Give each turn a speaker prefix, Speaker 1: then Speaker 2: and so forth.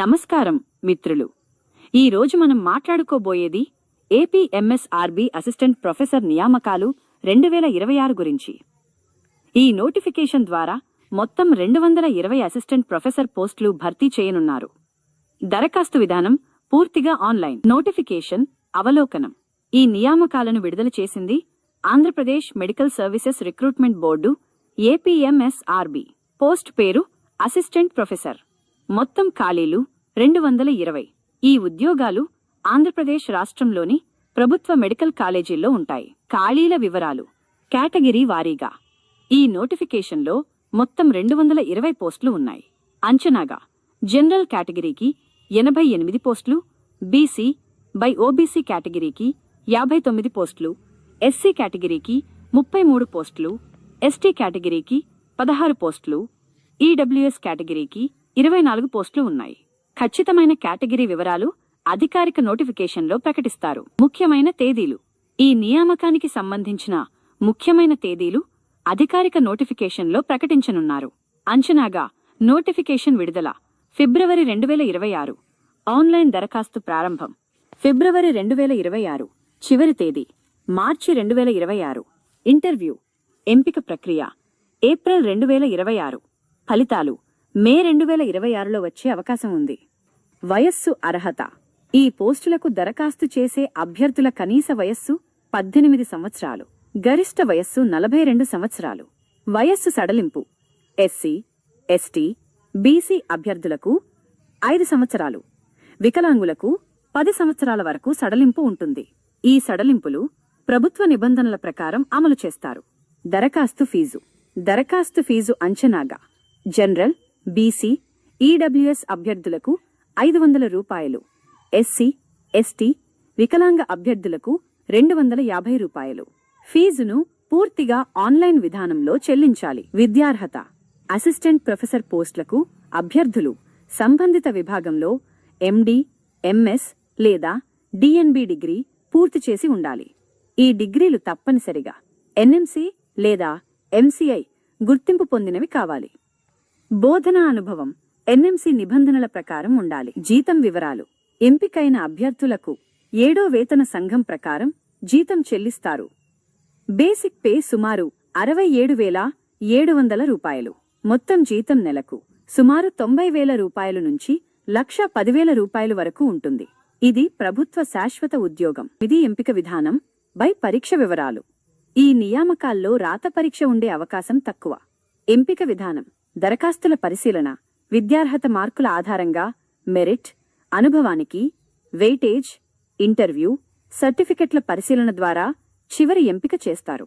Speaker 1: నమస్కారం మిత్రులు. ఈ రోజు మనం మాట్లాడుకోబోయేది ఏపీ ఎంఎస్ఆర్బీ అసిస్టెంట్ ప్రొఫెసర్ నియామకాలు 2026 గురించి. ఈ నోటిఫికేషన్ ద్వారా మొత్తం 220 అసిస్టెంట్ ప్రొఫెసర్ పోస్టులు భర్తీ చేయనున్నారు. దరఖాస్తు విధానం పూర్తిగా ఆన్లైన్. నోటిఫికేషన్ అవలోకనం. ఈ నియామకాలను విడుదల చేసింది Andhra Pradesh medical services recruitment board APMSRB. Post పేరు అసిస్టెంట్ ప్రొఫెసర్. మొత్తం ఖాళీలు 220. ఈ ఉద్యోగాలు ఆంధ్రప్రదేశ్ రాష్ట్రంలోని ప్రభుత్వ మెడికల్ కాలేజీల్లో ఉంటాయి. ఖాళీల వివరాలు కేటగిరీ వారీగా. ఈ నోటిఫికేషన్లో మొత్తం 220 పోస్టులు ఉన్నాయి. అంచనాగా జనరల్ కేటగిరీకి 88 పోస్టులు, బీసీ బై ఓబీసీ కేటగిరీకి 59 పోస్టులు, ఎస్సీ కేటగిరీకి 33 పోస్టులు, ఎస్టీ కేటగిరీకి 16 పోస్టులు, ఈడబ్ల్యూఎస్ కేటగిరీకి 24 పోస్టులు ఉన్నాయి. ఖచ్చితమైన కేటగిరీ వివరాలు అధికారిక నోటిఫికేషన్లో ప్రకటిస్తారు. ముఖ్యమైన తేదీలు. ఈ నియామకానికి సంబంధించిన ముఖ్యమైన తేదీలు అధికారిక నోటిఫికేషన్లో ప్రకటించనున్నారు. అంచనాగా నోటిఫికేషన్ విడుదల ఫిబ్రవరి 2026. ఆన్లైన్ దరఖాస్తు ప్రారంభం ఫిబ్రవరి 2026. చివరి తేదీ మార్చి 2026. ఇంటర్వ్యూ ఎంపిక ప్రక్రియ ఏప్రిల్ 2026. ఫలితాలు మే 2026లో వచ్చే అవకాశం ఉంది. వయస్సు అర్హత. ఈ పోస్టులకు దరఖాస్తు చేసే అభ్యర్థుల కనీస వయస్సు 18 సంవత్సరాలు, గరిష్ట వయస్సు 42 సంవత్సరాలు. వయస్సు సడలింపు ఎస్సీ, ఎస్టీ, బీసీ అభ్యర్థులకు 5 సంవత్సరాలు, వికలాంగులకు 10 సంవత్సరాల వరకు సడలింపు ఉంటుంది. ఈ సడలింపులు ప్రభుత్వ నిబంధనల ప్రకారం అమలు చేస్తారు. దరఖాస్తు ఫీజు అంచనాగా జనరల్, బీసీ, ఈడబ్ల్యూఎస్ అభ్యర్థులకు 500 రూపాయలు, ఎస్సీ, ఎస్టీ, వికలాంగ అభ్యర్థులకు 250 రూపాయలు. ఫీజును పూర్తిగా ఆన్లైన్ విధానంలో చెల్లించాలి. విద్యార్హత. అసిస్టెంట్ ప్రొఫెసర్ పోస్టులకు అభ్యర్థులు సంబంధిత విభాగంలో ఎండి, ఎంఎస్ లేదా డిఎన్బి డిగ్రీ పూర్తి చేసి ఉండాలి. ఈ డిగ్రీలు తప్పనిసరిగా ఎన్ఎంసీ లేదా ఎంసీఐ గుర్తింపు పొందినవి కావాలి. బోధనా అనుభవం ఎన్ఎంసీ నిబంధనల ప్రకారం ఉండాలి. జీతం వివరాలు. ఎంపికైన అభ్యర్థులకు 7వ వేతన సంఘం ప్రకారం జీతం చెల్లిస్తారు. బేసిక్ పే సుమారు 67,700 రూపాయలు. మొత్తం జీతం నెలకు సుమారు 90,000 రూపాయలు నుంచి 1,10,000 రూపాయలు వరకు ఉంటుంది. ఇది ప్రభుత్వ శాశ్వత ఉద్యోగం. ఇది ఎంపిక విధానం బై పరీక్ష వివరాలు. ఈ నియామకాల్లో రాత పరీక్ష ఉండే అవకాశం తక్కువ. ఎంపిక విధానం దరఖాస్తుల పరిశీలన విద్యార్హత మార్కుల ఆధారంగా మెరిట్, అనుభవానికి వెయిటేజ్, ఇంటర్వ్యూ, సర్టిఫికెట్ల పరిశీలన ద్వారా చివరి ఎంపిక చేస్తారు.